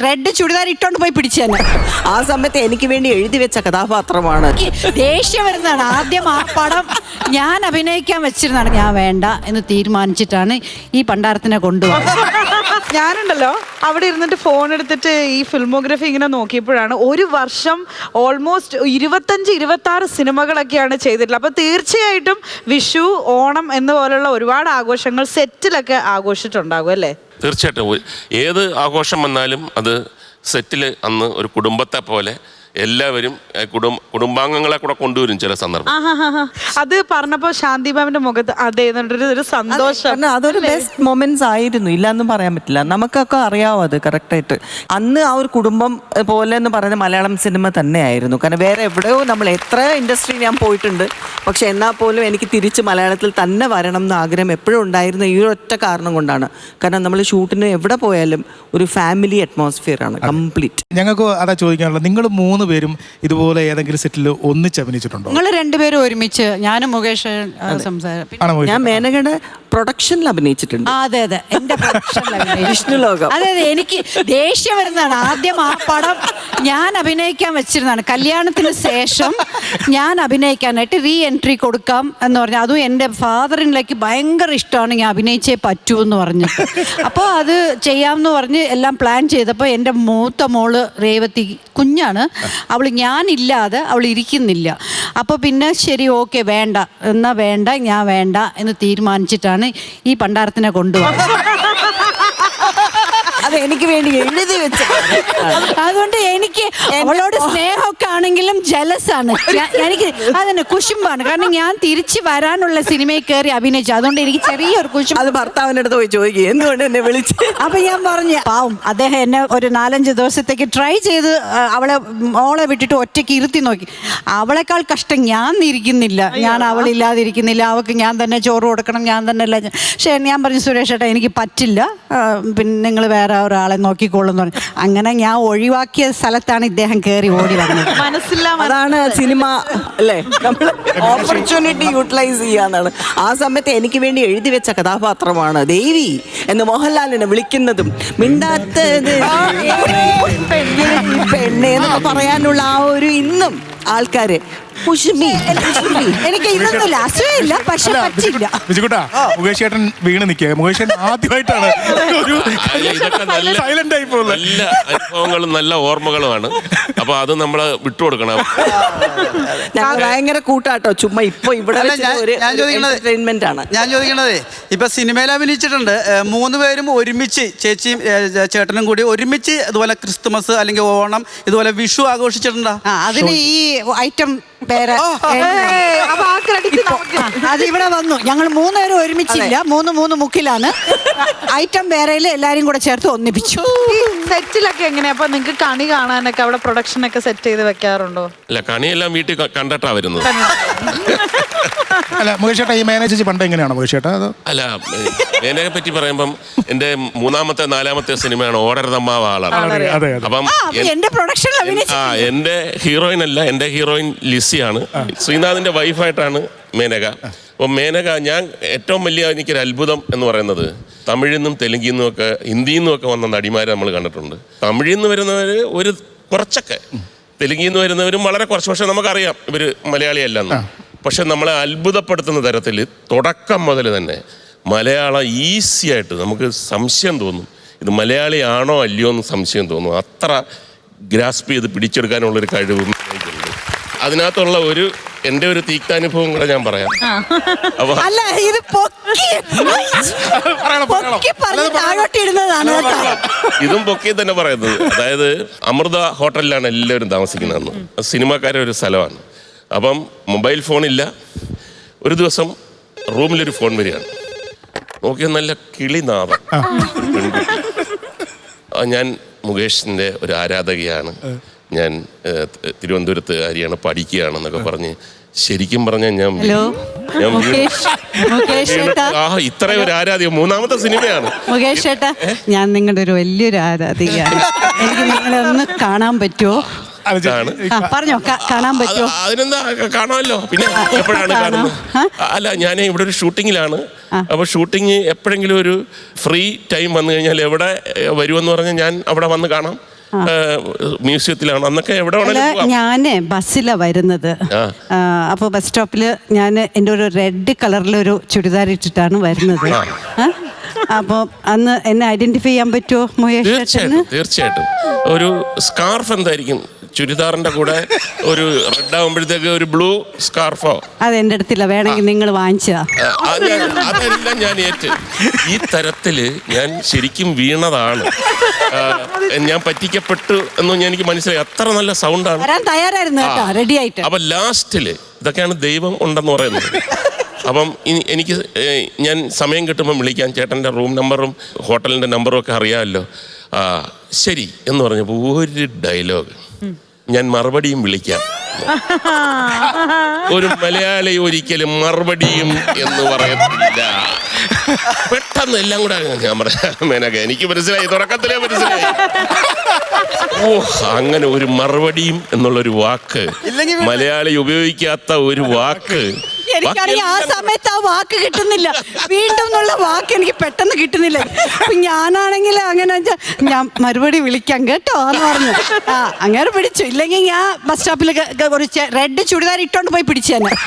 Red churidar ഇട്ടോണ്ട് പോയി പിടിച്ചു തന്നെ. ആ സമയത്ത് എനിക്ക് വേണ്ടി എഴുതി വെച്ച കഥാപാത്രമാണ്. ദേഷ്യം വരുന്നതാണ്. ആദ്യം ആ പടം ഞാൻ അഭിനയിക്കാൻ വെച്ചിരുന്നാണ്. ഞാൻ വേണ്ട എന്ന് തീരുമാനിച്ചിട്ടാണ് ഈ പണ്ടാരത്തിനെ കൊണ്ടുപോകുന്നത്. ഞാനുണ്ടല്ലോ അവിടെ ഇരുന്നിട്ട് ഫോൺ എടുത്തിട്ട് ഈ ഫിൽമോഗ്രഫി ഇങ്ങനെ നോക്കിയപ്പോഴാണ് ഒരു വർഷം ഓൾമോസ്റ്റ് 25-26 സിനിമകളൊക്കെയാണ് ചെയ്തിട്ടുള്ളത്. അപ്പൊ തീർച്ചയായിട്ടും വിഷു, ഓണം എന്ന പോലുള്ള ഒരുപാട് ആഘോഷങ്ങൾ സെറ്റിലൊക്കെ ആഘോഷിച്ചിട്ടുണ്ടാകും അല്ലേ? തീർച്ചയായിട്ടും ഏത് ആഘോഷം വന്നാലും അത് സെറ്റിൽ അന്ന് ഒരു കുടുംബത്തെ പോലെ എല്ലാവരും കുടുംബാംഗങ്ങളെ കൂടെ കൊണ്ടുവരും ചില സന്ദർഭം. അത് പറഞ്ഞപ്പോ ശാന്തി മാമിന്റെ മുഖത്ത് അതേ ഒരു സന്തോഷം. അതൊരു ബെസ്റ്റ് മൊമെന്റ്സ് ആയിരുന്നു, ഇല്ലാന്നും പറയാൻ പറ്റില്ല. നമുക്കൊക്കെ അറിയാവോ അത് കറക്റ്റായിട്ട്. അന്ന് ആ ഒരു കുടുംബം പോലെ എന്ന് പറയുന്നത് മലയാളം സിനിമ തന്നെയായിരുന്നു. കാരണം വേറെ എവിടെയോ നമ്മൾ എത്ര ഇൻഡസ്ട്രി ഞാൻ പോയിട്ടുണ്ട്, പക്ഷെ എന്നാൽ പോലും എനിക്ക് തിരിച്ച് മലയാളത്തിൽ തന്നെ വരണം എന്ന് ആഗ്രഹം എപ്പോഴും ഉണ്ടായിരുന്ന ഈ ഒറ്റ കാരണം കൊണ്ടാണ്. കാരണം നമ്മൾ ഷൂട്ടിന് എവിടെ പോയാലും ഒരു ഫാമിലി അറ്റ്മോസ്ഫിയർ ആണ് കംപ്ലീറ്റ്. ഞങ്ങൾക്ക് അതാ ചോദിക്കാനുള്ളത്, നിങ്ങൾ 3 പേരും ഇതുപോലെ ഏതെങ്കിലും സെറ്റിൽ ഒന്നിച്ച് അഭിനയിച്ചിട്ടുണ്ടോ? നിങ്ങൾ രണ്ടുപേരും ഒരുമിച്ച്, ഞാനും മുകേഷ് ഞാൻ മേനകയുടെ പ്രൊഡക്ഷനിൽ അഭിനയിച്ചിട്ടുണ്ട്. അതെ അതെ, എന്റെ വിഷ്ണുലോകം. അതെ അതെ, എനിക്ക് ദേഷ്യം വരുന്നതാണ്. ആദ്യം ആ പടം ഞാൻ അഭിനയിക്കാൻ വെച്ചിരുന്നാണ്. കല്യാണത്തിന് ശേഷം ഞാൻ അഭിനയിക്കാനായിട്ട് റീ എൻട്രി കൊടുക്കാം എന്ന് പറഞ്ഞു. അതും എൻ്റെ ഫാദറിനിലേക്ക് ഭയങ്കര ഇഷ്ടമാണ്, ഞാൻ അഭിനയിച്ചേ പറ്റൂ എന്ന് പറഞ്ഞു. അപ്പോൾ അത് ചെയ്യാമെന്ന് പറഞ്ഞ് എല്ലാം പ്ലാൻ ചെയ്തപ്പോൾ എൻ്റെ മൂത്ത മോള് രേവതി കുഞ്ഞാണ്, അവൾ ഞാനില്ലാതെ അവൾ ഇരിക്കുന്നില്ല. അപ്പോൾ പിന്നെ ശരി ഓക്കെ വേണ്ട എന്നാ വേണ്ട, ഞാൻ വേണ്ട എന്ന് തീരുമാനിച്ചിട്ടാണ് ഈ പണ്ടാരത്തിനെ കൊണ്ടുപോകുന്നത്. അത് എനിക്ക് വേണ്ടി എഴുതി വെച്ച. അതുകൊണ്ട് എനിക്ക് അവളോട് സ്നേഹമൊക്കെ ആണെങ്കിലും ജലസാണ്. എനിക്ക് അതന്നെ കുശുമ്പാണ്. കാരണം ഞാൻ തിരിച്ച് വരാനുള്ള സിനിമയിൽ കയറി അഭിനയിച്ചു. അതുകൊണ്ട് എനിക്ക് ചെറിയൊരു കുശും. അത് ഭർത്താവിൻ്റെ അടുത്ത് പോയി ചോദിക്കുക എന്തുകൊണ്ട് എന്നെ വിളിച്ച്. അപ്പൊ ഞാൻ പറഞ്ഞു പാവം അദ്ദേഹം എന്നെ ഒരു 4-5 ദിവസത്തേക്ക് ട്രൈ ചെയ്ത് മോളെ വിട്ടിട്ട് ഒറ്റയ്ക്ക് ഇരുത്തി നോക്കി. അവളെക്കാൾ കഷ്ടം ഞാൻ ഇരിക്കുന്നില്ല, ഞാൻ അവളില്ലാതിരിക്കുന്നില്ല, അവൾക്ക് ഞാൻ തന്നെ ചോറ് കൊടുക്കണം, ഞാൻ തന്നെ എല്ലാം. പക്ഷേ ഞാൻ പറഞ്ഞു സുരേഷ് ഏട്ടാ എനിക്ക് പറ്റില്ല, പിന്നെ നിങ്ങൾ വേറെ ഒരാളെ നോക്കിക്കോളെന്ന് പറഞ്ഞു. അങ്ങനെ ഞാൻ ഒഴിവാക്കിയ സ്ഥലത്താണ് ഇദ്ദേഹം കയറി ഓടി വന്നത്. മനസ്സില്ല, അതാണ് സിനിമ അല്ലേ, നമ്മൾ ഓപ്പർച്യൂണിറ്റി യൂട്ടിലൈസ് ചെയ്യാന്നാണ്. ആ സമയത്ത് എനിക്ക് വേണ്ടി എഴുതി വെച്ച കഥാപാത്രമാണ് ദേവി എന്ന് മോഹൻലാലിനെ വിളിക്കുന്നതും മിണ്ടാത്തത് പെണ്ണെ എന്നൊക്കെ പറയാനുള്ള ആ ഒരു ഇന്നും ആൾക്കാര് എനിക്ക് ഇതൊന്നുമില്ല, അസുഖമില്ല, പക്ഷെ പറ്റില്ല. വിജുകുട്ടാ, മുകേഷ് ചേട്ടൻ വീണ് നിൽക്കുക. മുകേഷ് ചേട്ടൻ ആദ്യമായിട്ടാണ് സൈലന്റ് ആയി പോകുന്നത്. നല്ല അനുഭവങ്ങളും നല്ല ഓർമ്മകളുമാണ്. അപ്പൊ അത് നമ്മള് വിട്ടുകൊടുക്കണം. ഭയങ്കര കൂട്ടാട്ടോ, ചുമ്മാ ഇപ്പൊ ഇവിടെ എന്റർടൈൻമെന്റ് ആണ്. ഞാൻ ചോദിക്കണതേ, ഇപ്പൊ സിനിമയിൽ അഭിനയിച്ചിട്ടുണ്ട് 3 പേരും ഒരുമിച്ച്, ചേച്ചിയും ചേട്ടനും കൂടി ഒരുമിച്ച് ഇതുപോലെ ക്രിസ്തുമസ് അല്ലെങ്കിൽ ഓണം ഇതുപോലെ വിഷു ആഘോഷിച്ചിട്ടുണ്ടോ? അതിന് ഈ ഐറ്റം പേര് അത് ഇവിടെ വന്നു. ഞങ്ങൾ 3 പേരും ഒരുമിച്ചില്ല, 3 മുക്കിലാണ്. ഐറ്റം പേരയില് എല്ലാരും കൂടെ ചേർത്ത് ഒന്നിപ്പിച്ചു. സെറ്റിലൊക്കെ എങ്ങനെയാ? അപ്പൊ നിങ്ങൾക്ക് കണി കാണാനൊക്കെ അവിടെ പ്രൊഡക്ഷൻ ഒക്കെ സെറ്റ് ചെയ്ത് വെക്കാറുണ്ടോ? അല്ല, കണിയെല്ലാം വീട്ടിൽ കണ്ടിട്ടാ വരുന്നത്. അല്ല മുകേഷ് ചേട്ടാ, ഈ മാനേജ് പണ്ട് എങ്ങനെയാണോ മുകേഷ് ചേട്ടാ? അല്ല, മേനകയെ പറ്റി പറയുമ്പം എൻ്റെ 3-ാമത്തെ 4-ാമത്തെ സിനിമയാണ് ഓടരുതമ്മ വാളാണ്. അപ്പം എന്റെ പ്രൊഡക്ഷനിൽ എൻ്റെ ഹീറോയിൻ അല്ല, എൻ്റെ ഹീറോയിൻ ലിസിയാണ്. ശ്രീനാഥിന്റെ വൈഫായിട്ടാണ് മേനക. അപ്പോൾ മേനക, ഞാൻ ഏറ്റവും വലിയ എനിക്കൊരു അത്ഭുതം എന്ന് പറയുന്നത്, തമിഴിൽ നിന്നും തെലുങ്കിൽ നിന്നും ഒക്കെ ഹിന്ദിയിൽ നിന്നും ഒക്കെ വന്ന നടിമാരെ നമ്മൾ കണ്ടിട്ടുണ്ട്. തമിഴിൽ നിന്ന് വരുന്നവർ ഒരു കുറച്ചൊക്കെ, തെലുങ്കിൽ നിന്ന് വരുന്നവരും വളരെ കുറച്ച്. പക്ഷെ നമുക്കറിയാം ഇവർ മലയാളിയല്ലെന്ന്. പക്ഷെ നമ്മളെ അത്ഭുതപ്പെടുത്തുന്ന തരത്തിൽ തുടക്കം മുതൽ തന്നെ മലയാളം ഈസി ആയിട്ട് നമുക്ക് സംശയം തോന്നും, ഇത് മലയാളിയാണോ അല്ലയോ എന്ന് സംശയം തോന്നും. അത്ര ഗ്രാസ്പ് ചെയ്ത് പിടിച്ചെടുക്കാനുള്ളൊരു കഴിവും അതിനകത്തുള്ള എൻ്റെ ഒരു തീക്താനുഭവം കൂടെ ഞാൻ പറയാം. അപ്പൊ അല്ല, ഇത് ഇതും പൊക്കി തന്നെ പറയുന്നത്. അതായത് അമൃത ഹോട്ടലിലാണ് എല്ലാവരും താമസിക്കുന്നതെന്ന്. സിനിമാക്കാരെ ഒരു സ്ഥലമാണ്. അപ്പം മൊബൈൽ ഫോണില്ല. ഒരു ദിവസം റൂമിലൊരു ഫോൺ വരികയാണ്. നോക്കിയാൽ നല്ല കിളിനാദം. ഞാൻ മുകേഷിൻ്റെ ഒരു ആരാധകയാണ്, ഞാൻ തിരുവനന്തപുരത്തുകാരിയാണ്, പഠിക്കുകയാണെന്നൊക്കെ പറഞ്ഞ് ശരിക്കും പറഞ്ഞാൽ ഞാൻ ഇത്രയും ഒരു ആരാധിക 3-ാമത്തെ സിനിമയാണ്. മുകേഷ് ചേട്ടാ, ഞാൻ നിങ്ങളുടെ ഒരു വലിയൊരു ആരാധികയാണ്. എനിക്ക് നിങ്ങളെ ഒന്ന് കാണാൻ പറ്റുമോ? അത് ഇതാണ്. പറഞ്ഞോ കാണാൻ പറ്റുമോ? അതിനെന്താ കാണാമല്ലോ. പിന്നെ എപ്പോഴാണ് കാണുന്നത്? അല്ല, ഞാൻ ഇവിടെ ഒരു ഷൂട്ടിങ്ങിലാണ്. അപ്പോൾ ഷൂട്ടിങ് എപ്പോഴെങ്കിലും ഒരു ഫ്രീ ടൈം വന്നു കഴിഞ്ഞാൽ എവിടെ വരുമെന്ന് പറഞ്ഞാൽ ഞാൻ അവിടെ വന്ന് കാണാം. മ്യൂസിയത്തിലാണ് അന്നൊക്കെ എവിടെ ഞാന് ബസ്സിലാ വരുന്നത്. അപ്പോൾ ബസ് സ്റ്റോപ്പില് ഞാൻ എൻ്റെ ഒരു റെഡ് കളറിലൊരു ചുരിദാർ ഇട്ടിട്ടാണ് വരുന്നത്. അപ്പോൾ അന്ന് എന്നെ ഐഡന്റിഫൈ ചെയ്യാൻ പറ്റുമോ മുകേഷ്? തീർച്ചയായിട്ടും. ഒരു സ്കാർഫ് എന്തായിരിക്കും ചുരിദാറിന്റെ കൂടെ ഒരു റെഡ് ആകുമ്പോഴത്തേക്ക് ഒരു ബ്ലൂ സ്കാർഫോ? അത് എൻ്റെ അടുത്തില്ല, വേണമെങ്കിൽ നിങ്ങൾ വാങ്ങിച്ചാ. അതെല്ലാം ഞാൻ ഏറ്റ്. ഈ തരത്തില് ഞാൻ ശരിക്കും വീണതാണ്. ഞാൻ പറ്റിക്കപ്പെട്ടു എന്ന് എനിക്ക് മനസ്സിലായി. അത്ര നല്ല സൗണ്ടാണ്. വരാൻ തയ്യാറായിരുന്നു കേട്ടോ, റെഡി ആയിട്ട്. അപ്പൊ ലാസ്റ്റില് ഇതൊക്കെയാണ് ദൈവം ഉണ്ടെന്ന് പറയുന്നത്. അപ്പം എനിക്ക് ഞാൻ സമയം കിട്ടുമ്പോൾ വിളിക്കാൻ ചേട്ടൻ്റെ റൂം നമ്പറും ഹോട്ടലിൻ്റെ നമ്പറും ഒക്കെ അറിയാമല്ലോ. ശരി എന്ന് പറഞ്ഞപ്പോൾ ഒരു ഡയലോഗ്, ഞാൻ മറുപടിയും വിളിക്കാം. ഒരു മലയാളി ഒരിക്കലും മറുപടിയും എന്ന് പറയത്തില്ല. പെട്ടെന്ന് എല്ലാം കൂടെ ഞാൻ പറയാം മേനക, എനിക്ക് മനസ്സിലായി, തുടക്കത്തിലേ മനസ്സിലായി. ഓ, അങ്ങനെ ഒരു മറുപടിയും എന്നുള്ളൊരു വാക്ക് മലയാളി ഉപയോഗിക്കാത്ത ഒരു വാക്ക്. എനിക്കറിയാം ആ സമയത്ത് ആ വാക്ക് കിട്ടുന്നില്ല, വീണ്ടും എന്നുള്ള വാക്ക് എനിക്ക് പെട്ടെന്ന് കിട്ടുന്നില്ല. അപ്പൊ ഞാനാണെങ്കിൽ അങ്ങനെ ഞാൻ മറുപടി വിളിക്കാം കേട്ടോ എന്ന് പറഞ്ഞു. അങ്ങനെ പിടിച്ചു. ഇല്ലെങ്കിൽ ഞാൻ ബസ് സ്റ്റോപ്പിൽ കുറച്ച് റെഡ് ചുടിദാർ ഇട്ടോണ്ട് പോയി പിടിച്ചു തന്നെ.